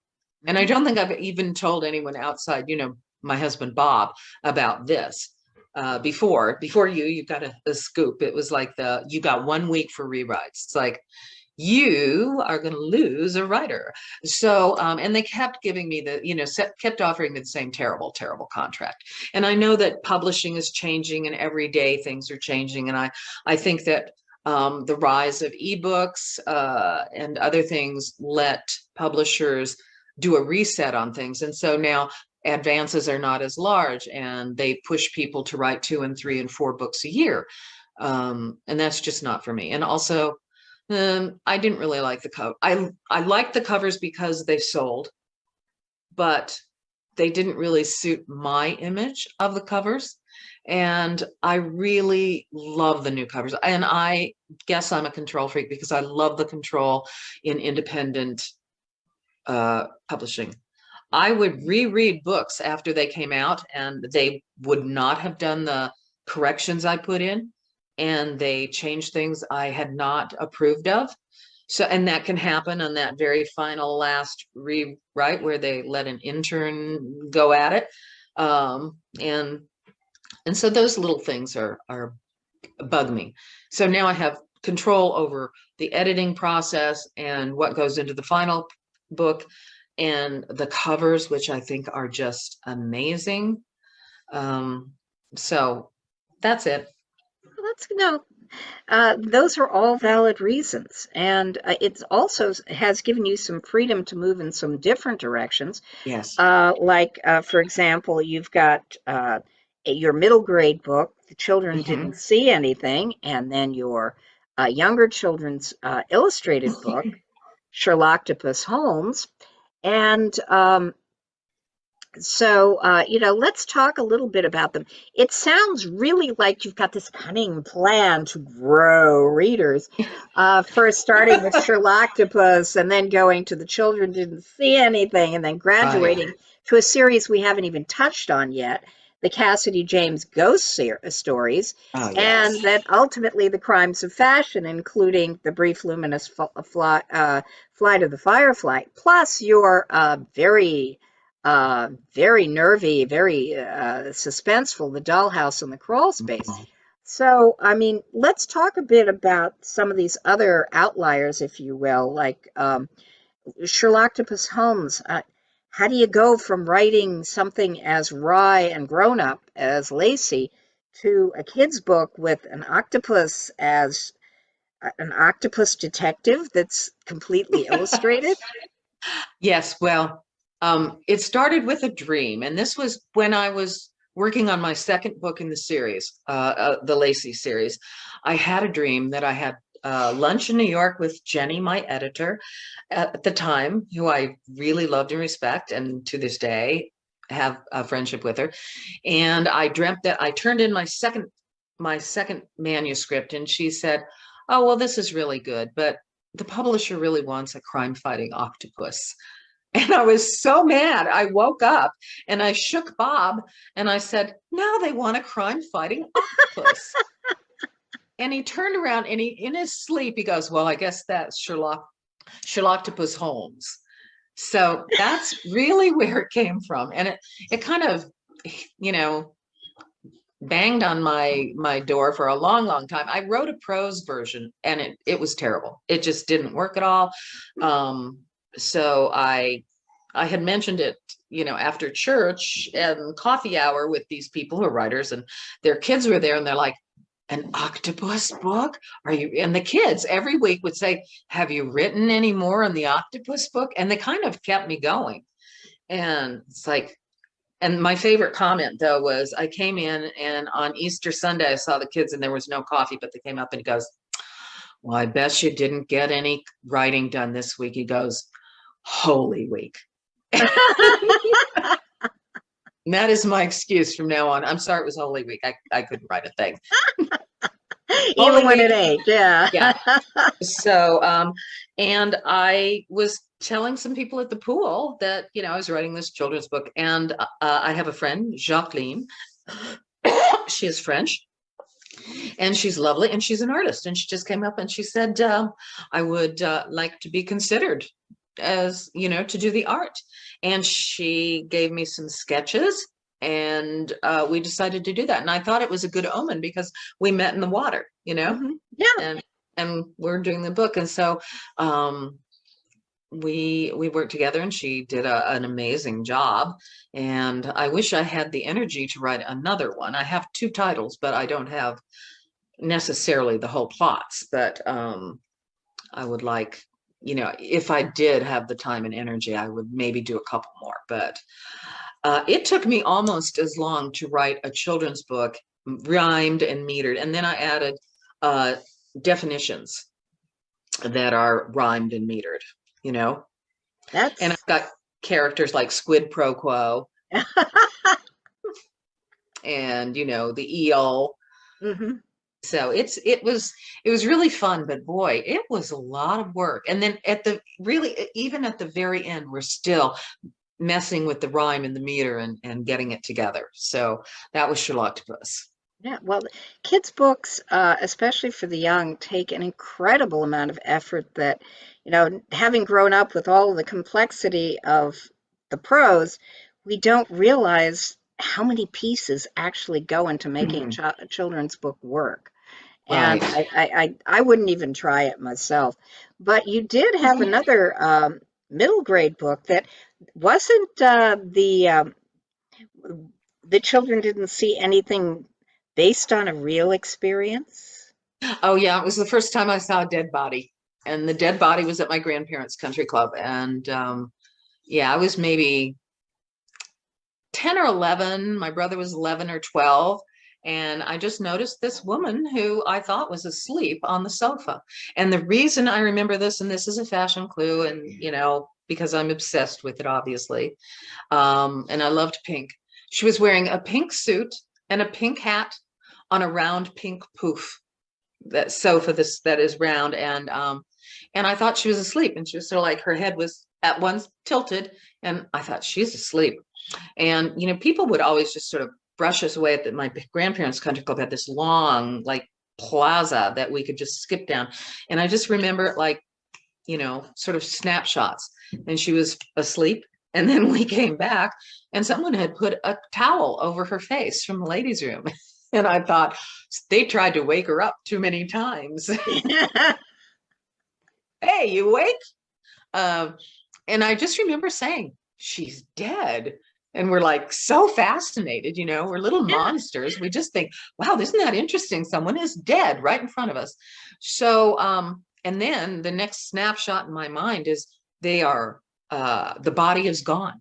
And I don't think I've even told anyone outside, you know, my husband, Bob, about this. Before you got a scoop. It was like you got 1 week for rewrites. It's like, you are going to lose a writer. So, and they kept giving me the, you know, kept offering me the same terrible contract. And I know that publishing is changing, and every day things are changing. And I think that the rise of ebooks and other things let publishers do a reset on things. And so now advances are not as large, and they push people to write 2 and 3 and 4 books a year. And that's just not for me. And also, I didn't really like the cover. I liked the covers because they sold, but they didn't really suit my image of the covers. And I really love the new covers. And I guess I'm a control freak because I love the control in independent publishing. I would reread books after they came out, and they would not have done the corrections I put in, and they changed things I had not approved of. So, and that can happen on that very final last rewrite where they let an intern go at it. And so those little things are bug me. So now I have control over the editing process and what goes into the final book, and the covers, which I think are just amazing. So that's it. Those are all valid reasons, and it also has given you some freedom to move in some different directions. Yes. For example, you've got your middle grade book, The Children Didn't See Anything, and then your younger children's illustrated book, Sherlocktopus Holmes. And let's talk a little bit about them. It sounds really like you've got this cunning plan to grow readers. First starting with Sherlocktopus and then going to The Children Didn't See Anything and then graduating to a series we haven't even touched on yet, the Cassidy James Ghost Stories, and that ultimately the Crimes of Fashion, including the brief Luminous Flight of the Firefly, plus your very nervy, very suspenseful, The Dollhouse and the Crawl Space. So, I mean, let's talk a bit about some of these other outliers, if you will, like Sherlocktopus Holmes. How do you go from writing something as wry and grown-up as Lacey to a kid's book with an octopus as an octopus detective that's completely illustrated? Yes, well, it started with a dream, and this was when I was working on my second book in the series, the Lacey series. I had a dream that I had lunch in New York with Jenny, my editor, at the time, who I really loved and respect, and to this day have a friendship with her. And I dreamt that I turned in my second manuscript, and she said, "Oh, well, this is really good, but the publisher really wants a crime-fighting octopus." And I was so mad. I woke up and I shook Bob and I said, "Now they want a crime-fighting octopus." And he turned around and in his sleep, he goes, "Well, I guess that's Sherlocktopus Holmes." So that's really where it came from. And it kind of, banged on my door for a long, long time. I wrote a prose version and it was terrible. It just didn't work at all. So I had mentioned it, after church and coffee hour with these people who are writers, and their kids were there, and they're like, "An octopus book? Are you?" And the kids every week would say, "Have you written any more on the octopus book?" And they kind of kept me going. And it's like, and my favorite comment though was, I came in and on Easter Sunday, I saw the kids and there was no coffee, but they came up and he goes, "Well, I bet you didn't get any writing done this week." He goes, "Holy Week." And that is my excuse from now on. I'm sorry, it was Holy Week. I couldn't write a thing. Even when it ain't, yeah. Yeah. So, and I was telling some people at the pool that, I was writing this children's book, and I have a friend, Jacqueline. She is French, and she's lovely, and she's an artist. And she just came up and she said, "I would like to be considered as, to do the art." And she gave me some sketches, and we decided to do that. And I thought it was a good omen because we met in the water, Mm-hmm. Yeah. And we're doing the book. And so we worked together, and she did an amazing job. And I wish I had the energy to write another one. I have 2 titles, but I don't have necessarily the whole plots. But I would like, if I did have the time and energy, I would maybe do a couple more. But it took me almost as long to write a children's book, rhymed and metered. And then I added definitions that are rhymed and metered, And I've got characters like Squid Pro Quo and, the eel. Mm-hmm. So it was really fun, but boy, it was a lot of work. And then even at the very end, we're still messing with the rhyme and the meter and getting it together. So that was Sherlocktopus. Yeah, well, kids' books, especially for the young, take an incredible amount of effort that, having grown up with all of the complexity of the prose, we don't realize how many pieces actually go into making Mhm. a children's book work. And Right. I wouldn't even try it myself. But you did have another middle grade book that wasn't the children didn't see anything based on a real experience. Oh yeah, it was the first time I saw a dead body, and the dead body was at my grandparents' country club, and yeah, I was maybe 10 or 11. My brother was 11 or 12. And I just noticed this woman who I thought was asleep on the sofa. And the reason I remember this, and this is a fashion clue, and because I'm obsessed with it, obviously, and I loved pink. She was wearing a pink suit and a pink hat on a round pink poof. That sofa, this that is round, and I thought she was asleep, and she was sort of like her head was at once tilted, and I thought she's asleep. And people would always just sort of brush us away my grandparents' country club had this long like plaza that we could just skip down. And I just remember it like, sort of snapshots. And she was asleep. And then we came back and someone had put a towel over her face from the ladies' room. And I thought they tried to wake her up too many times. Hey, you awake? Um, and I just remember saying, she's dead. And we're like so fascinated, we're little Yeah. monsters. We just think, wow, isn't that interesting? Someone is dead right in front of us. So, and then the next snapshot in my mind is the body is gone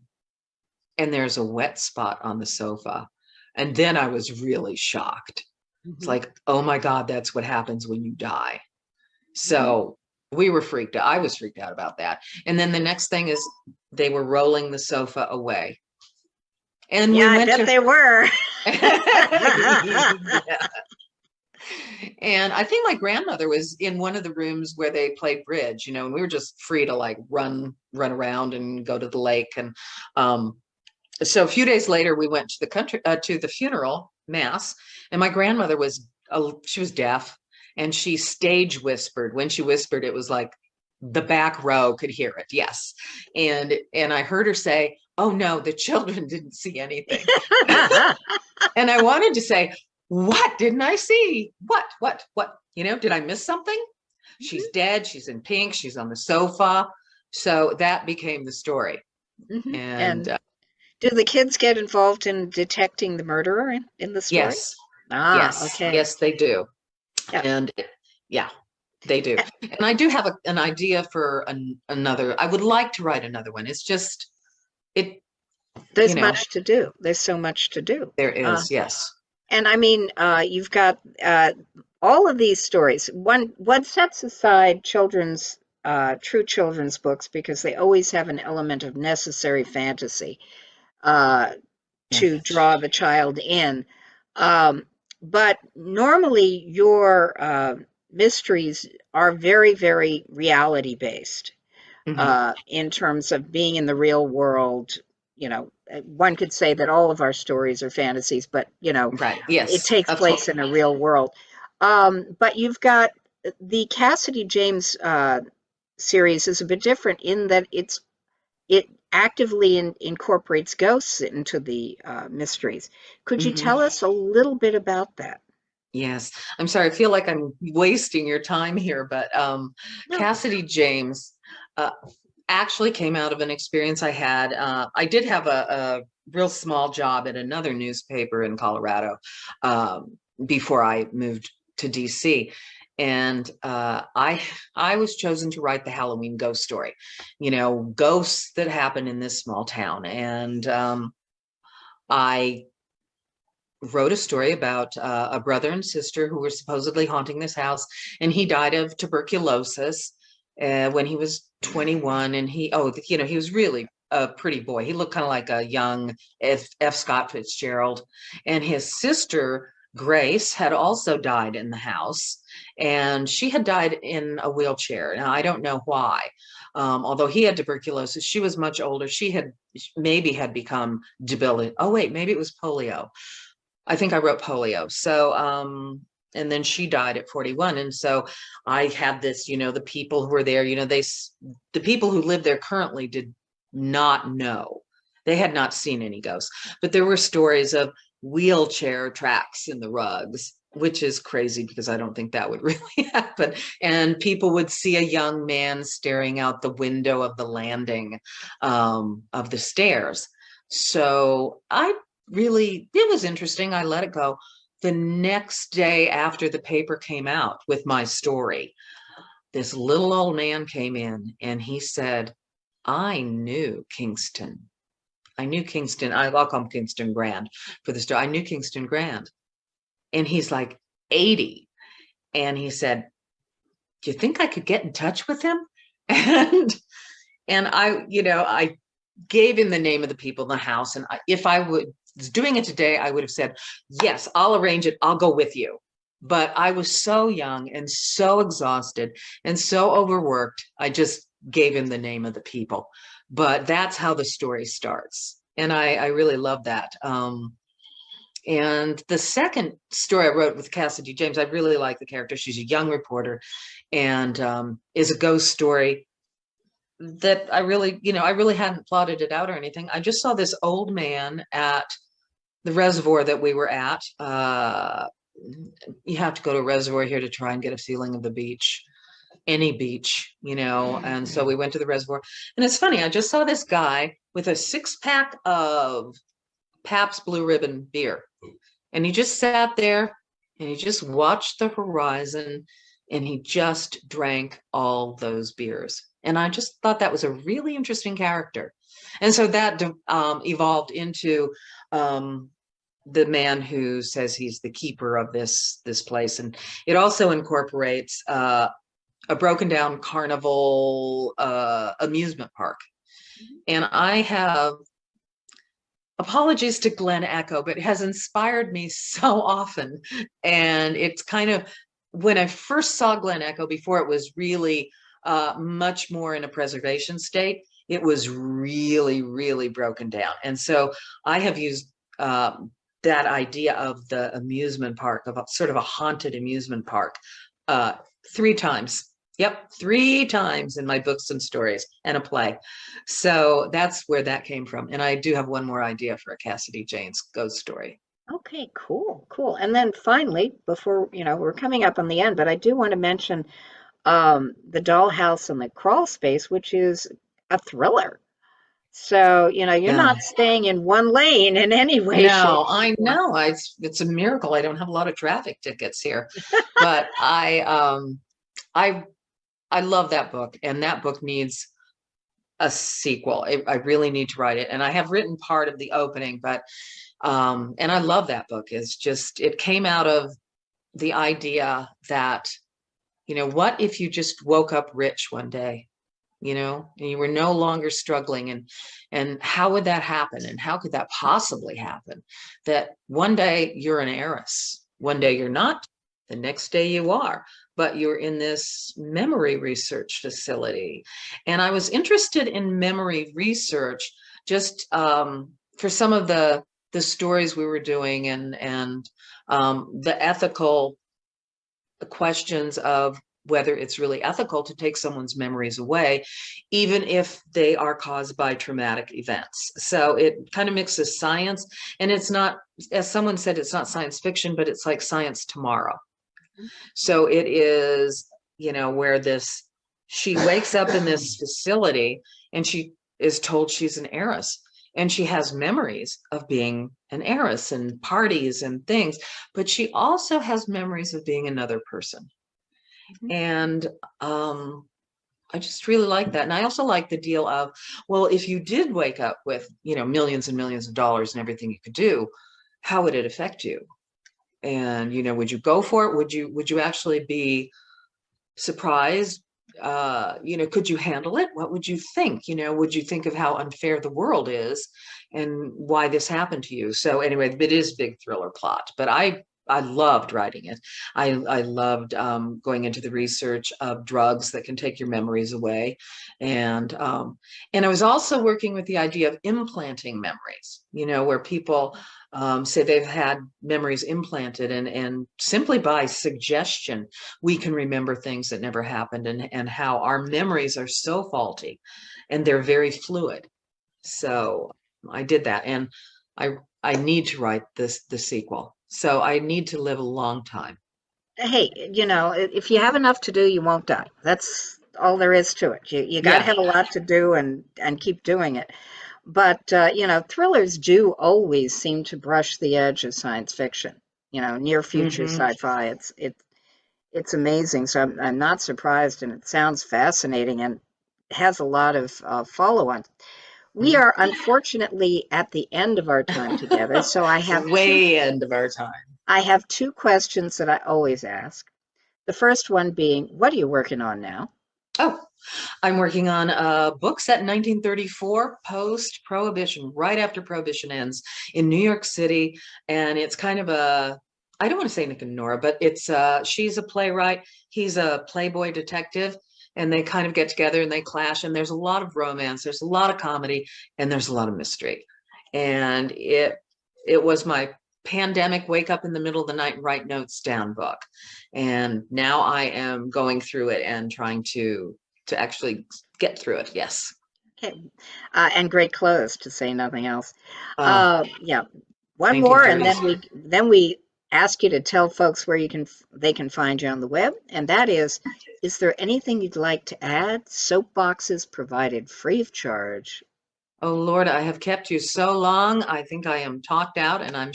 and there's a wet spot on the sofa. And then I was really shocked. It's Mhm, like, oh my God, that's what happens when you die. mhm. So we were freaked out. I was freaked out about that. And then the next thing is they were rolling the sofa away. And Yeah, we I went bet to they were. yeah. And I think my grandmother was in one of the rooms where they played bridge, and we were just free to like run around and go to the lake. And so a few days later, we went to the country to the funeral mass, and my grandmother she was deaf, and she stage whispered. When she whispered, it was like the back row could hear it. Yes, and I heard her say, "Oh no, the children didn't see anything." And I wanted to say, "What didn't I see? What? Did I miss something?" She's dead. She's in pink. She's on the sofa. So that became the story. Mhm. And And do the kids get involved in detecting the murderer in the story? yes, Ah, okay. yes, they do. Yeah. And yeah, they do. And I do have an idea for another. I would like to write another one. It's just, it, you There's know, much to do. There's so much to do. there Uh, is, yes. and I mean, you've got all of these stories. One sets aside true children's books because they always have an element of necessary fantasy uh, Yeah. to draw the child in. Um, but normally, your mysteries are very, very reality based Hmm. in terms of being in the real world. One could say that all of our stories are fantasies, but Right. it Yes. takes place Absolutely. in a real world. But you've got the Cassidy James series is a bit different in that it actively incorporates ghosts into the mysteries. Could you Hmm. tell us a little bit about that? Yes. I'm sorry. I feel like I'm wasting your time here, but No. Cassidy James uh, actually came out of an experience I had. I did have a real small job at another newspaper in Colorado before I moved to DC. And I was chosen to write the Halloween ghost story, ghosts that happen in this small town. And I wrote a story about a brother and sister who were supposedly haunting this house, and he died of tuberculosis when he was 21. And he was really a pretty boy. He looked kind of like a young F. Scott Fitzgerald. And his sister Grace had also died in the house, and she had died in a wheelchair. Now I don't know why. Although he had tuberculosis, she was much older. She had maybe had become debilitated. Oh wait, maybe it was polio. I think I wrote polio. So, and then she died at 41. And so I had this, you know, the people who were there, you know, the people who live there currently did not know. They had not seen any ghosts, but there were stories of wheelchair tracks in the rugs, which is crazy because I don't think that would really happen. And people would see a young man staring out the window of the landing of the stairs. So it was interesting. I let it go. The next day after the paper came out with my story, this little old man came in and he said, I knew Kingston. I knew Kingston. I'll call him Kingston Grand for the story. I knew Kingston Grand. And he's like 80. And he said, do you think I could get in touch with him? And I gave him the name of the people in the house. And if I was doing it today, I would have said, yes, I'll arrange it. I'll go with you. But I was so young and so exhausted and so overworked. I just gave him the name of the people. But that's how the story starts. And I really love that. And the second story I wrote with Cassidy James, I really like the character. She's a young reporter and is a ghost story that I really hadn't plotted it out or anything. I just saw this old man at the reservoir that we were at. You have to go to a reservoir here to try and get a feeling of the beach. Any beach, and so we went to the reservoir. And it's funny, I just saw this guy with a 6-pack of Pabst Blue Ribbon beer. And he just sat there and he just watched the horizon and he just drank all those beers. And I just thought that was a really interesting character. And so that evolved into the man who says he's the keeper of this place. And it also incorporates a broken down carnival amusement park. And I have, apologies to Glen Echo, but it has inspired me so often. And it's kind of, when I first saw Glen Echo, before it was really much more in a preservation state, it was really, really broken down. And so I have used that idea of the amusement park, of sort of a haunted amusement park, 3 times. Yep, 3 times in my books and stories and a play. So that's where that came from. And I do have one more idea for a Cassidy James ghost story. Okay, cool. And then finally, before, we're coming up on the end, but I do want to mention the Dollhouse and the Crawl Space, which is a thriller. So, you're not staying in one lane in any way. No, I know. It's a miracle. I don't have a lot of traffic tickets here, but I love that book, and that book needs a sequel. I really need to write it, and I have written part of the opening, but and I love that book. It came out of the idea that, what if you just woke up rich one day, and you were no longer struggling, and how would that happen, and how could that possibly happen? That one day you're an heiress, one day you're not, the next day you are. But you're in this memory research facility. And I was interested in memory research just for some of the stories we were doing and the ethical questions of whether it's really ethical to take someone's memories away, even if they are caused by traumatic events. So it kind of mixes science, and it's not, as someone said, it's not science fiction, but it's like science tomorrow. So it is, where she wakes up in this facility and she is told she's an heiress, and she has memories of being an heiress and parties and things, but she also has memories of being another person. And I just really like that. And I also like the deal of, well, if you did wake up with, millions and millions of dollars and everything you could do, how would it affect you? And, would you go for it? Would you actually be surprised? Could you handle it? What would you think? Would you think of how unfair the world is and why this happened to you? So anyway, it is big thriller plot, but I I loved writing it. I loved going into the research of drugs that can take your memories away, and I was also working with the idea of implanting memories. Where people say they've had memories implanted, and simply by suggestion, we can remember things that never happened, and how our memories are so faulty, and they're very fluid. So I did that, and I need to write the sequel. So I need to live a long time. Hey, if you have enough to do, you won't die. That's all there is to it. You got to Yeah. have a lot to do and keep doing it. But thrillers do always seem to brush the edge of science fiction. Near future Hmm. sci-fi. It's amazing. So I'm not surprised, and it sounds fascinating and has a lot of follow-on. We are unfortunately at the end of our time together, so Way end of our time. I have two questions that I always ask. The first one being, what are you working on now? Oh, I'm working on a book set in 1934, post-Prohibition, right after Prohibition ends in New York City. And it's kind of I don't want to say Nick and Nora, but she's a playwright, he's a playboy detective, and they kind of get together and they clash. And there's a lot of romance, there's a lot of comedy, and there's a lot of mystery. And it was my pandemic wake up in the middle of the night and write notes down book. And now I am going through it and trying to actually get through it. Yes. Okay. And great clothes, to say nothing else. Oh, Yeah, one more, and 1930s. then we ask you to tell folks where they can find you on the web, and that is there anything you'd like to add? Soapboxes provided free of charge. Oh Lord, I have kept you so long. I think I am talked out, and I'm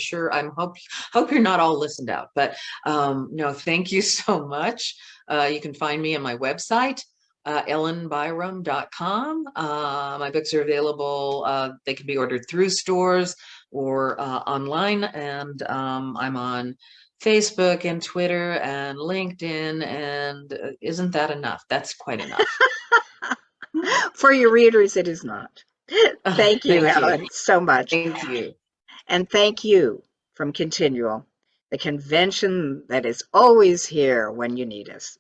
hope you're not all listened out. But no, thank you so much. You can find me on my website, ellenbyerrum.com. My books are available. They can be ordered through stores or online, and I'm on Facebook and Twitter and LinkedIn. And isn't that enough? That's quite enough. For your readers, it is not. Thank you, Thank you. Helen, so much. Thank you. And thank you from Continual, the convention that is always here when you need us.